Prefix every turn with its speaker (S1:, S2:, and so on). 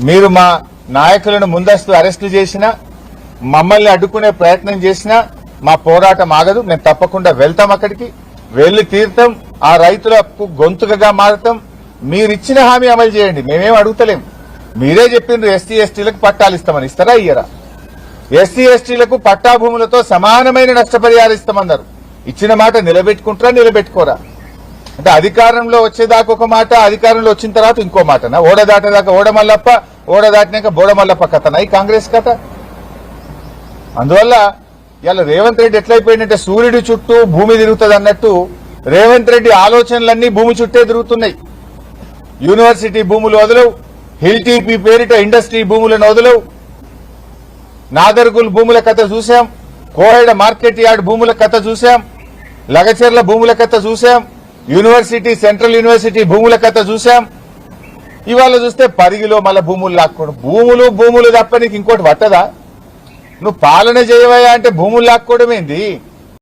S1: మీరు మా నాయకులను ముందస్తు అరెస్టు చేసినా మమ్మల్ని అడ్డుకునే ప్రయత్నం చేసినా మా పోరాటం ఆగదు. మేము తప్పకుండా వెళ్తాం, అక్కడికి వెళ్లి తీర్థం. ఆ రైతులకు గొంతుకగా మారతాం. మీరిచ్చిన హామీ అమలు చేయండి, మేమేం అడుగుతలేం. మీరే చెప్పిండ్రు ఎస్సీ ఎస్టీలకు పట్టాలు ఇస్తామని. ఇస్తారా ఇయ్యరా? ఎస్సీ ఎస్టీలకు పట్టా భూములతో సమానమైన నష్టపరిహారం ఇస్తామన్నారు. ఇచ్చిన మాట నిలబెట్టుకుంటారా నిలబెట్టుకోరా? అంటే అధికారంలో వచ్చేదాకా ఒక మాట, అధికారంలో వచ్చిన తర్వాత ఇంకో మాటనా? ఓడ దాటేదాకా ఓడ మల్లప్ప, ఓడ దాటినాక బోడ మల్లప్ప కథనా ఈ కాంగ్రెస్ కథ? అందువల్ల ఇలా రేవంత్ రెడ్డి ఎట్లయిపోయిందంటే సూర్యుడి చుట్టూ భూమి తిరుగుతుంది అన్నట్టు రేవంత్ రెడ్డి ఆలోచనలన్నీ భూమి చుట్టే తిరుగుతున్నాయి. యూనివర్సిటీ భూములు వదలవు, హిల్ టీపీ పేరిట ఇండస్ట్రీ భూములను వదలవు. నాదర్గుల్ భూముల కథ చూశాం, కోహెడ మార్కెట్ యార్డ్ భూముల కథ చూశాం, లగచెర్ల భూముల కథ చూశాం, యూనివర్సిటీ సెంట్రల్ యూనివర్సిటీ భూముల కథ చూశాం. ఇవాళ చూస్తే పరిగిలో మళ్ళా భూములు లాక్కోవడం. భూములు తప్ప నీకు ఇంకోటి పట్టదా? నువ్వు పాలన చేయవయా అంటే భూములు లాక్కోవడం ఏంది?